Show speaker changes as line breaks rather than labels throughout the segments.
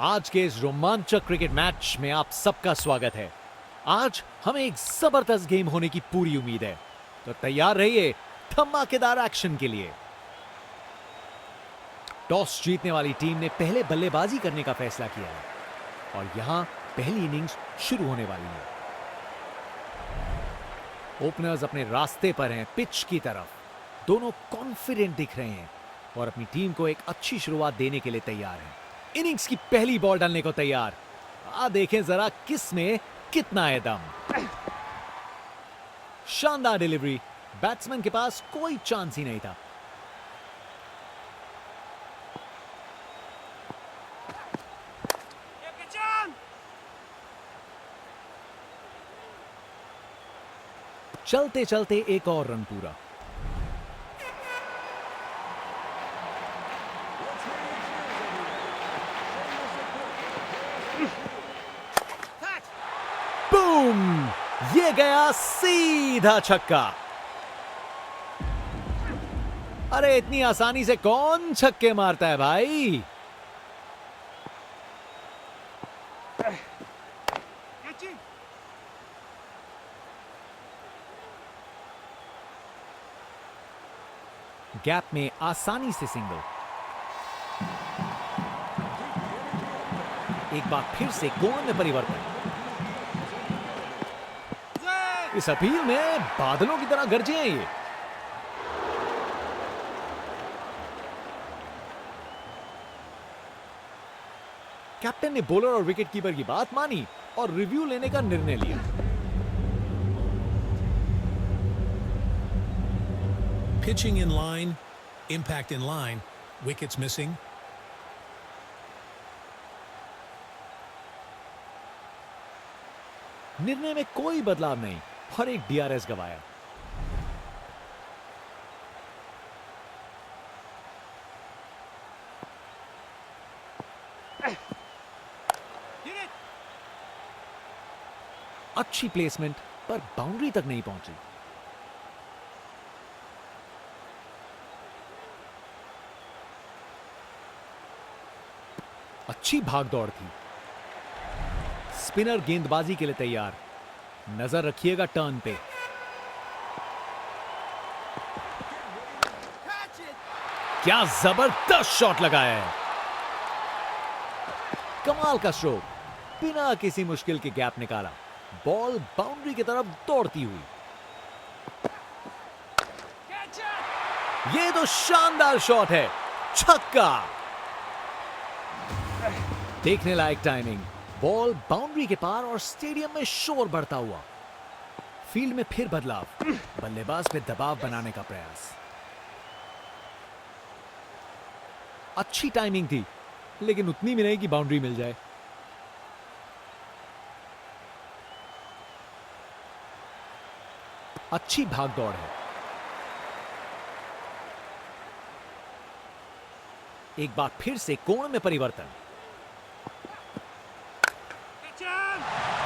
आज के इस रोमांचक क्रिकेट मैच में आप सबका स्वागत है। आज हमें एक जबरदस्त गेम होने की पूरी उम्मीद है, तो तैयार रहिए धमाकेदार एक्शन के लिए। टॉस जीतने वाली टीम ने पहले बल्लेबाजी करने का फैसला किया है और यहां पहली इनिंग्स शुरू होने वाली है। ओपनर्स अपने रास्ते पर हैं पिच की तरफ। दोनों कॉन्फिडेंट दिख रहे हैं और अपनी टीम को एक अच्छी शुरुआत देने के लिए तैयार हैं। इनिंग्स की पहली बॉल डालने को तैयार। देखें जरा किस में कितना है दम। शानदार डिलीवरी। बैट्समैन के पास कोई चांस ही नहीं था। चलते चलते एक और रन पूरा। बूम! ये गया सीधा छक्का। अरे इतनी आसानी से कौन छक्के मारता है भाई। गैप में आसानी से सिंगल। एक बार फिर से कोण में परिवर्तन। इस अपील में बादलों की तरह गरजे हैं ये। कैप्टन ने बॉलर और विकेट कीपर की बात मानी और रिव्यू लेने का निर्णय लिया।
Pitching in line, impact in line, wickets missing.
निर्णय में कोई बदलाव नहीं और एक डीआरएस गवाया। अच्छी प्लेसमेंट पर बाउंड्री तक नहीं पहुंची। अच्छी भागदौड़ थी। स्पिनर गेंदबाजी के लिए तैयार। नजर रखिएगा टर्न पे। क्या जबरदस्त शॉट लगाया है। कमाल का स्ट्रोक। बिना किसी मुश्किल के गैप निकाला। बॉल बाउंड्री की तरफ दौड़ती हुई। ये तो शानदार शॉट है। छक्का। देखने लायक टाइमिंग। बॉल बाउंड्री के पार और स्टेडियम में शोर बढ़ता हुआ। फील्ड में फिर बदलाव। बल्लेबाज पे दबाव बनाने का प्रयास। अच्छी टाइमिंग थी, लेकिन उतनी भी नहीं कि बाउंड्री मिल जाए। अच्छी भागदौड़ है। एक बार फिर से कोण में परिवर्तन।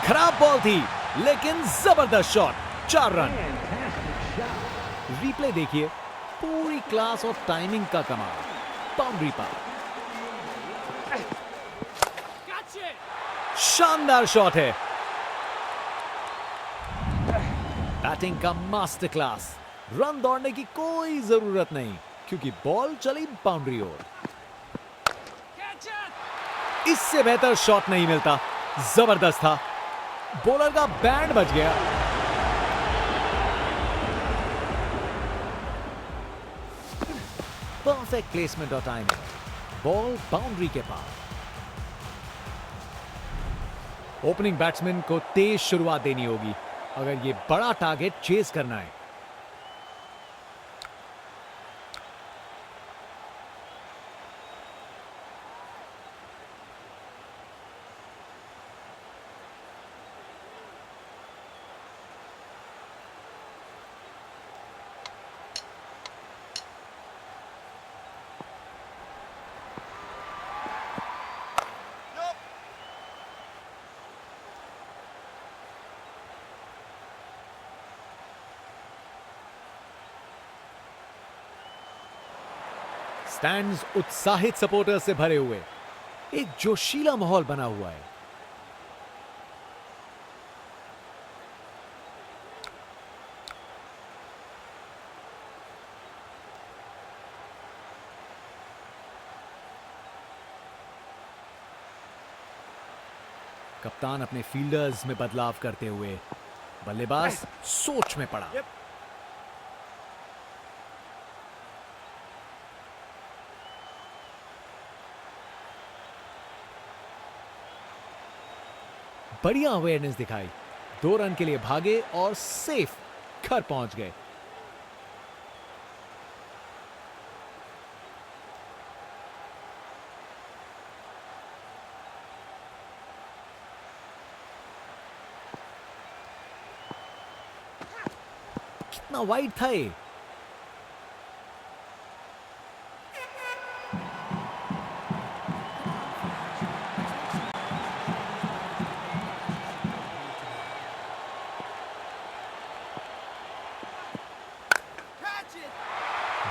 खराब बॉल थी, लेकिन जबरदस्त शॉट। 4 रन। रिप्ले देखिए। पूरी क्लास और टाइमिंग का कमाल। बाउंड्री पार। शानदार शॉट है। बैटिंग का मास्टर क्लास। रन दौड़ने की कोई जरूरत नहीं, क्योंकि बॉल चली बाउंड्री ओर। इससे बेहतर शॉट नहीं मिलता। जबरदस्त था। बॉलर का बैंड बच गया। परफेक्ट प्लेसमेंट और टाइमिंग। बॉल बाउंड्री के पार। ओपनिंग बैट्समैन को तेज शुरुआत देनी होगी अगर ये बड़ा टारगेट चेज करना है। स्टैंड्स उत्साहित सपोर्टर्स से भरे हुए। एक जोशीला माहौल बना हुआ है। कप्तान अपने फील्डर्स में बदलाव करते हुए बल्लेबाज सोच में पड़ा। बढ़िया अवेयरनेस दिखाई, 2 रन के लिए भागे और सेफ घर पहुंच गए। कितना वाइड था ये।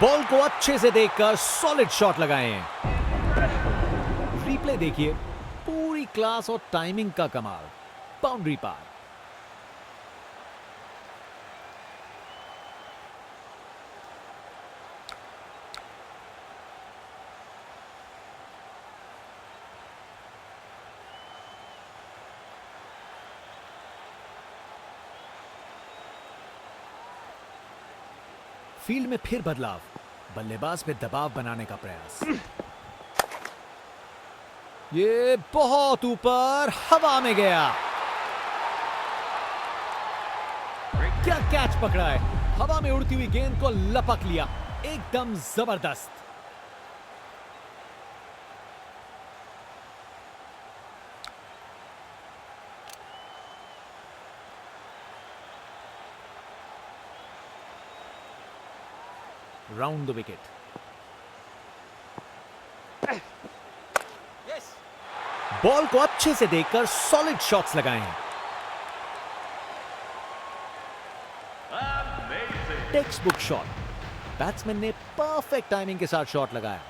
बॉल को अच्छे से देखकर सॉलिड शॉट लगाए हैं। रिप्ले देखिए, पूरी क्लास और टाइमिंग का कमाल। बाउंड्री पार। फील्ड में फिर बदलाव, बल्लेबाज पे दबाव बनाने का प्रयास। ये बहुत ऊपर हवा में गया। क्या कैच पकड़ा है। हवा में उड़ती हुई गेंद को लपक लिया। एकदम जबरदस्त। Round the wicket. बॉल को अच्छे से देखकर सॉलिड शॉट्स लगाए हैं। Text book shot. बैट्समैन ने परफेक्ट टाइमिंग के साथ शॉट लगाया।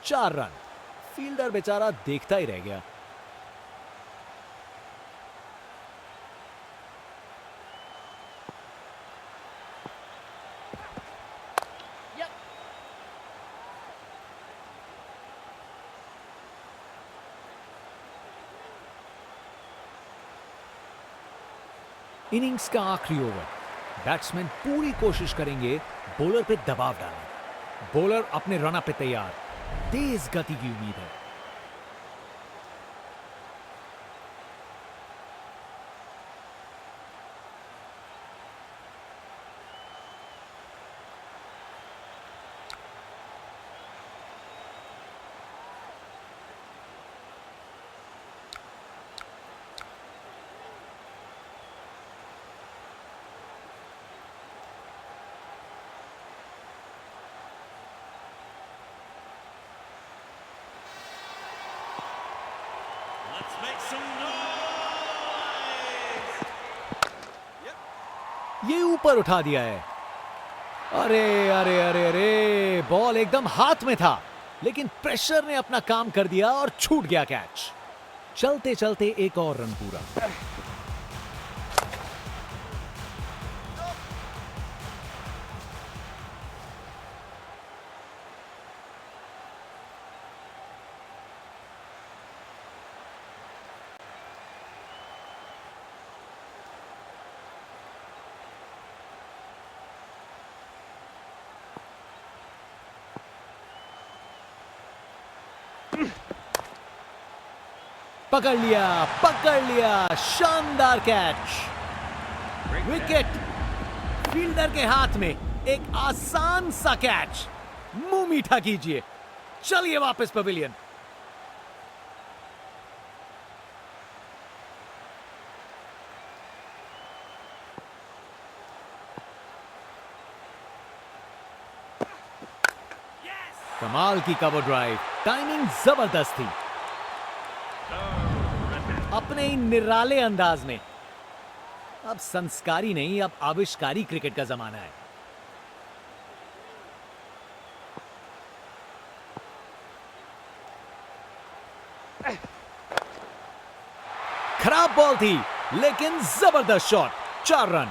4 रन। फील्डर बेचारा देखता ही रह गया। इनिंग्स का आखिरी ओवर। बैट्समैन पूरी कोशिश करेंगे बॉलर पे दबाव डालने। बॉलर अपने रन पे तैयार। तेज गति की उम्मीद है। ये ऊपर उठा दिया है। अरे अरे अरे अरे, बॉल एकदम हाथ में था, लेकिन प्रेशर ने अपना काम कर दिया और छूट गया कैच। चलते चलते एक और रन पूरा। पकड़ लिया, शानदार कैच। विकेट। फील्डर के हाथ में एक आसान सा कैच। मुंह मीठा कीजिए। चलिए वापस पवेलियन। कमाल की कवर ड्राइव। टाइमिंग जबरदस्त थी। अपने ही निराले अंदाज में। अब संस्कारी नहीं, अब आविष्कारी क्रिकेट का जमाना है। खराब बॉल थी लेकिन जबरदस्त shot, 4 run.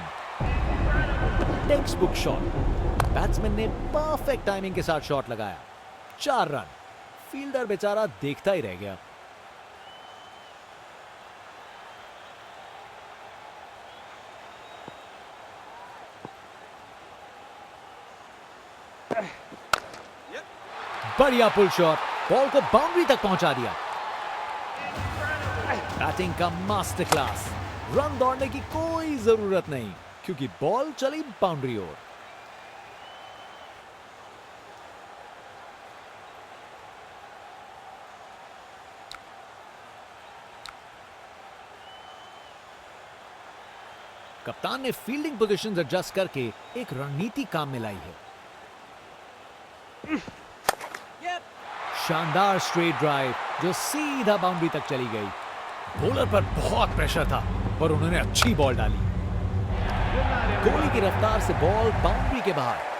Text book shot, batsman ने परफेक्ट टाइमिंग के साथ शॉट लगाया, 4 रन। फील्डर बेचारा देखता ही रह गया। बढ़िया पुल शॉट, बॉल को बाउंड्री तक पहुंचा दिया। बैटिंग का मास्टर क्लास, रन दौड़ने की कोई जरूरत नहीं क्योंकि बॉल चली बाउंड्री ओर। कप्तान ने फील्डिंग पोजीशंस एडजस्ट करके एक रणनीति काम में लाई है। शानदार स्ट्रेट ड्राइव जो सीधा बाउंड्री तक चली गई। बॉलर पर बहुत प्रेशर था पर उन्होंने अच्छी बॉल डाली। कोहली की रफ्तार से बॉल बाउंड्री के बाहर।